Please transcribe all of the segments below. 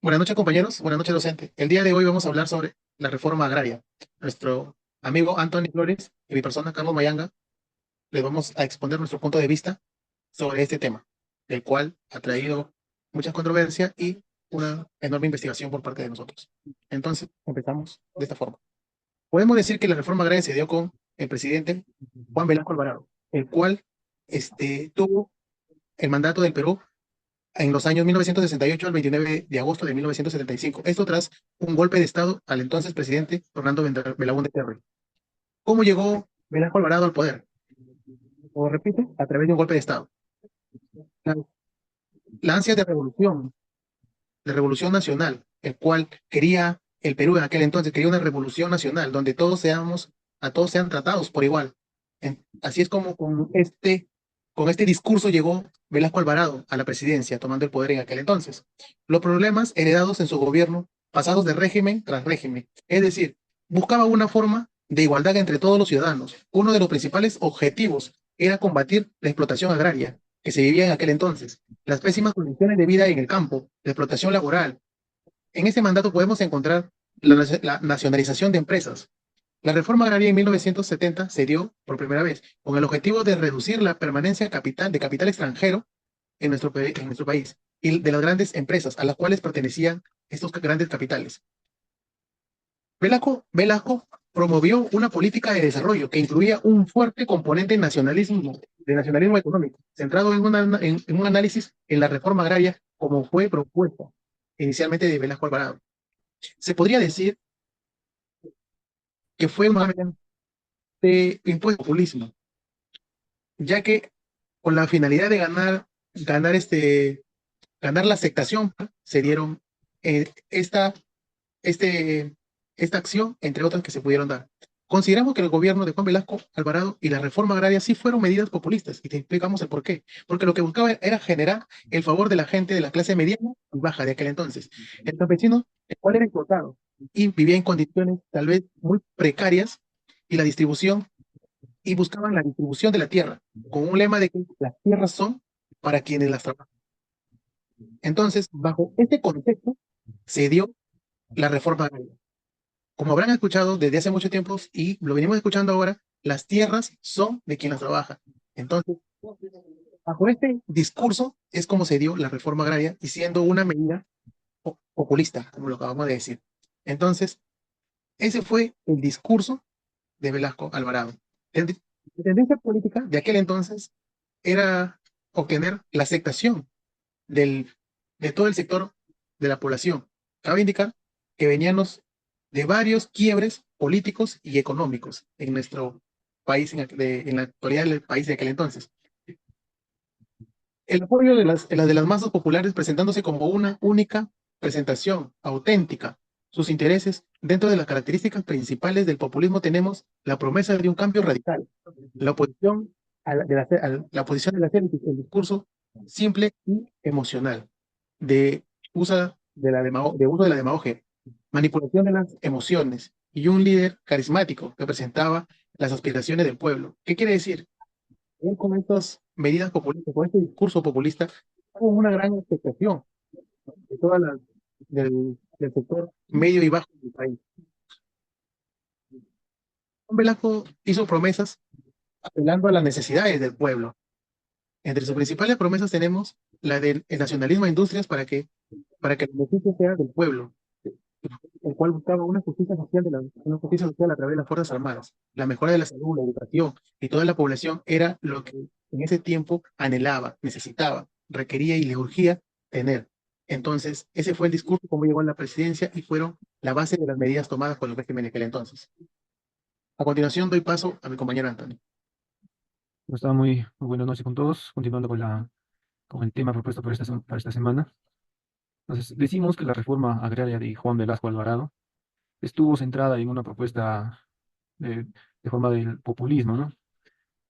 Buenas noches, compañeros. Buenas noches, docente. El día de hoy vamos a hablar sobre la reforma agraria. Nuestro amigo Anthony Flores y mi persona, Carlos Mayanga, les vamos a exponer nuestro punto de vista sobre este tema, el cual ha traído mucha controversia y una enorme investigación por parte de nosotros. Entonces, empezamos de esta forma. Podemos decir que la reforma agraria se dio con el presidente Juan Velasco Alvarado, el cual tuvo el mandato del Perú en los años 1968 al 29 de agosto de 1975. Esto tras un golpe de Estado al entonces presidente Fernando Belaúnde Terry. ¿Cómo llegó Velasco Alvarado al poder? Como repito, a través de un golpe de Estado. La, la ansia de revolución nacional, el cual quería el Perú en aquel entonces, quería una revolución nacional donde todos sean tratados por igual. Así es como con este discurso llegó Velasco Alvarado a la presidencia, tomando el poder en aquel entonces. Los problemas heredados en su gobierno, pasados de régimen tras régimen, es decir, buscaba una forma de igualdad entre todos los ciudadanos. Uno de los principales objetivos era combatir la explotación agraria que se vivía en aquel entonces, las pésimas condiciones de vida en el campo, la explotación laboral. En este mandato podemos encontrar la nacionalización de empresas. La reforma agraria en 1970 se dio por primera vez con el objetivo de reducir la permanencia de capital extranjero en nuestro país y de las grandes empresas a las cuales pertenecían estos grandes capitales. Velasco promovió una política de desarrollo que incluía un fuerte componente de nacionalismo económico, centrado en un análisis en la reforma agraria como fue propuesta inicialmente de Velasco Alvarado. Se podría decir que fue una de impuesto populismo, ya que con la finalidad de ganar, ganar la aceptación, se dieron eh, esta, este, esta acción, entre otras que se pudieron dar. Consideramos que el gobierno de Juan Velasco Alvarado y la reforma agraria sí fueron medidas populistas, y te explicamos el por qué. Porque lo que buscaba era generar el favor de la gente de la clase mediana y baja de aquel entonces. El campesino, el cual era explotado y vivía en condiciones tal vez muy precarias, y buscaban la distribución de la tierra, con un lema de que las tierras son para quienes las trabajan. Entonces, bajo este contexto, se dio la reforma agraria. Como habrán escuchado desde hace mucho tiempo y lo venimos escuchando ahora, las tierras son de quien las trabaja. Entonces, bajo este discurso es como se dio la reforma agraria y siendo una medida populista, como lo acabamos de decir. Entonces, ese fue el discurso de Velasco Alvarado. La tendencia política de aquel entonces era obtener la aceptación del, de todo el sector de la población. Cabe indicar que veníamos de varios quiebres políticos y económicos en nuestro país, en la actualidad del país de aquel entonces. El apoyo de las masas populares presentándose como una única presentación auténtica, sus intereses. Dentro de las características principales del populismo tenemos la promesa de un cambio radical, la oposición la oposición de hacer el discurso simple y emocional, de de uso de la demagogia, manipulación de las emociones y un líder carismático que presentaba las aspiraciones del pueblo. ¿Qué quiere decir? Él con estas medidas populistas, con este discurso populista, hubo una gran expectación de del sector medio y bajo del país. Velasco hizo promesas apelando a las necesidades del pueblo. Entre sus principales promesas tenemos la del el nacionalismo de industrias para que el beneficio sea del pueblo, el cual buscaba una justicia social a través de las Fuerzas Armadas. La mejora de la salud, la educación y toda la población era lo que en ese tiempo anhelaba, necesitaba, requería y le urgía tener. Entonces, ese fue el discurso como llegó a la presidencia y fueron la base de las medidas tomadas por el régimen de aquel entonces. A continuación doy paso a mi compañero Antonio. Está muy buenas noches con todos, continuando con el tema propuesto para esta semana. Entonces, decimos que la reforma agraria de Juan Velasco Alvarado estuvo centrada en una propuesta de forma del populismo, ¿no?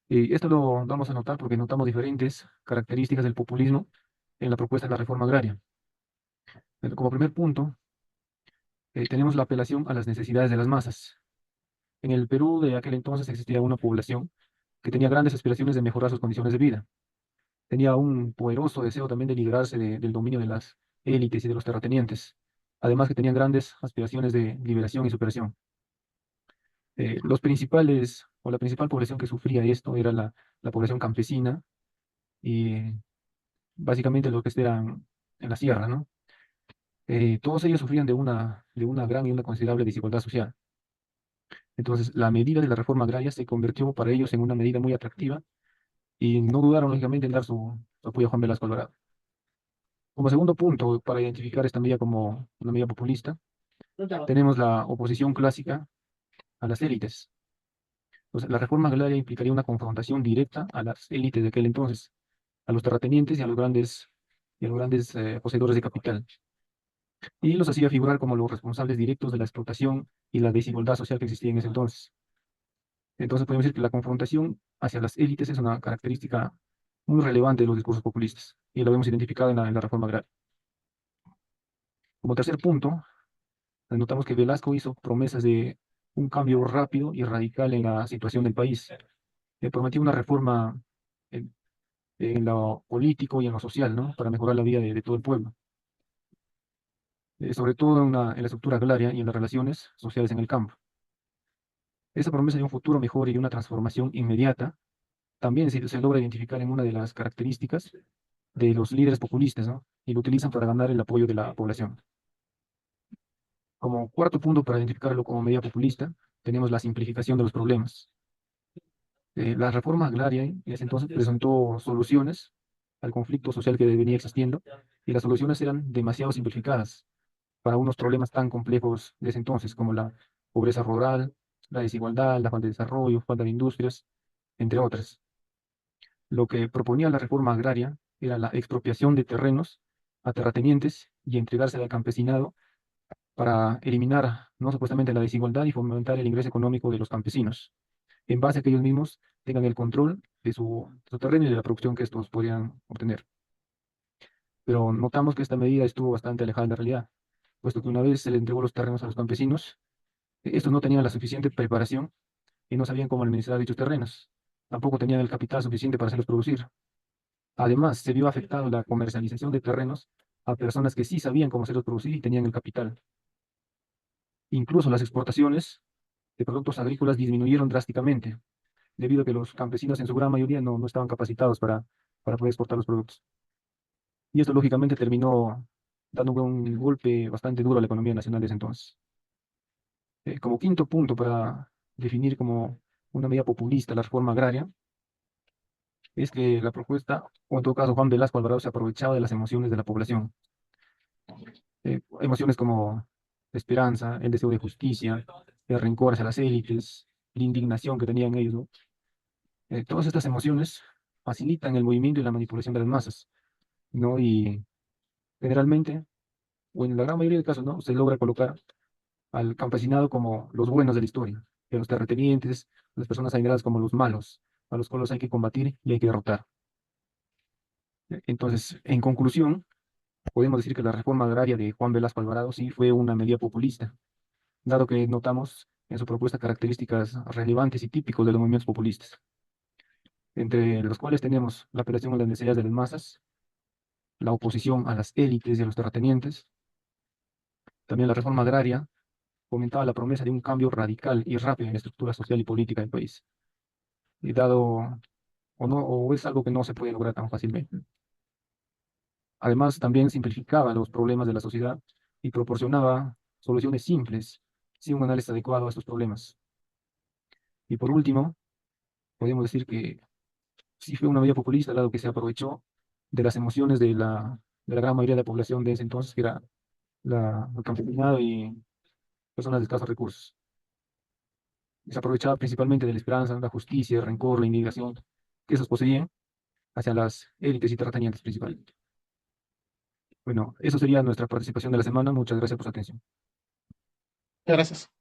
Y esto lo vamos a notar porque notamos diferentes características del populismo en la propuesta de la reforma agraria. Como primer punto, tenemos la apelación a las necesidades de las masas. En el Perú de aquel entonces existía una población que tenía grandes aspiraciones de mejorar sus condiciones de vida. Tenía un poderoso deseo también de liberarse del dominio élites y de los terratenientes, además que tenían grandes aspiraciones de liberación y superación. Los principales, o la principal población que sufría esto era la población campesina y básicamente lo que eran en la sierra, ¿no? Todos ellos sufrían de una gran y una considerable desigualdad social. Entonces, la medida de la reforma agraria se convirtió para ellos en una medida muy atractiva y no dudaron, lógicamente, en dar su apoyo a Juan Velasco Alvarado. Como segundo punto, para identificar esta medida como una medida populista, tenemos la oposición clásica a las élites. Entonces, la reforma agraria implicaría una confrontación directa a las élites de aquel entonces, a los terratenientes y a los grandes poseedores de capital, y los hacía figurar como los responsables directos de la explotación y la desigualdad social que existía en ese entonces. Entonces podemos decir que la confrontación hacia las élites es una característica muy relevante de los discursos populistas, y lo hemos identificado en la reforma agraria. Como tercer punto, notamos que Velasco hizo promesas de un cambio rápido y radical en la situación del país. Prometió una reforma en, en lo político y en lo social, ¿no? Para mejorar la vida de todo el pueblo. Sobre todo en la estructura agraria y en las relaciones sociales en el campo. Esa promesa de un futuro mejor y de una transformación inmediata también se logra identificar en una de las características de los líderes populistas, ¿no? Y lo utilizan para ganar el apoyo de la población. Como cuarto punto para identificarlo como medida populista, tenemos la simplificación de los problemas. La reforma agraria en ese entonces presentó soluciones al conflicto social que venía existiendo, y las soluciones eran demasiado simplificadas para unos problemas tan complejos de ese entonces, como la pobreza rural, la desigualdad, la falta de desarrollo, falta de industrias, entre otras. Lo que proponía la reforma agraria era la expropiación de terrenos a terratenientes y entregársela al campesinado para eliminar, no supuestamente, la desigualdad y fomentar el ingreso económico de los campesinos, en base a que ellos mismos tengan el control de su terreno y de la producción que estos podrían obtener. Pero notamos que esta medida estuvo bastante alejada de la realidad, puesto que una vez se le entregó los terrenos a los campesinos, estos no tenían la suficiente preparación y no sabían cómo administrar dichos terrenos. Tampoco tenían el capital suficiente para hacerlos producir. Además, se vio afectado la comercialización de terrenos a personas que sí sabían cómo hacerlos producir y tenían el capital. Incluso las exportaciones de productos agrícolas disminuyeron drásticamente, debido a que los campesinos en su gran mayoría no estaban capacitados para poder exportar los productos. Y esto lógicamente terminó dando un golpe bastante duro a la economía nacional de ese entonces. Como quinto punto para definir como una medida populista la reforma agraria, es que la propuesta, o en todo caso Juan Velasco Alvarado, se aprovechaba de las emociones de la población. Emociones como la esperanza, el deseo de justicia, el rencor hacia las élites, la indignación que tenían ellos, ¿no? Todas estas emociones facilitan el movimiento y la manipulación de las masas, ¿no? Y generalmente, o en la gran mayoría de casos, ¿no? Se logra colocar al campesinado como los buenos de la historia, y a los terratenientes, las personas adineradas, como los malos, a los cuales hay que combatir y hay que derrotar. Entonces, en conclusión, podemos decir que la reforma agraria de Juan Velasco Alvarado sí fue una medida populista, dado que notamos en su propuesta características relevantes y típicos de los movimientos populistas, entre los cuales tenemos la apelación a las necesidades de las masas, la oposición a las élites y a los terratenientes. También la reforma agraria fomentaba la promesa de un cambio radical y rápido en la estructura social y política del país, y dado o es algo que no se puede lograr tan fácilmente. Además, también simplificaba los problemas de la sociedad y proporcionaba soluciones simples, sin un análisis adecuado a estos problemas. Y por último, podemos decir que sí fue una medida populista, dado que se aprovechó de las emociones de la gran mayoría de la población de ese entonces, que era el campesinado y personas de escasos recursos. Y se aprovechaba principalmente de la esperanza, la justicia, el rencor, la indignación que esos poseían hacia las élites y terratenientes principalmente. Bueno, eso sería nuestra participación de la semana. Muchas gracias por su atención. Muchas gracias.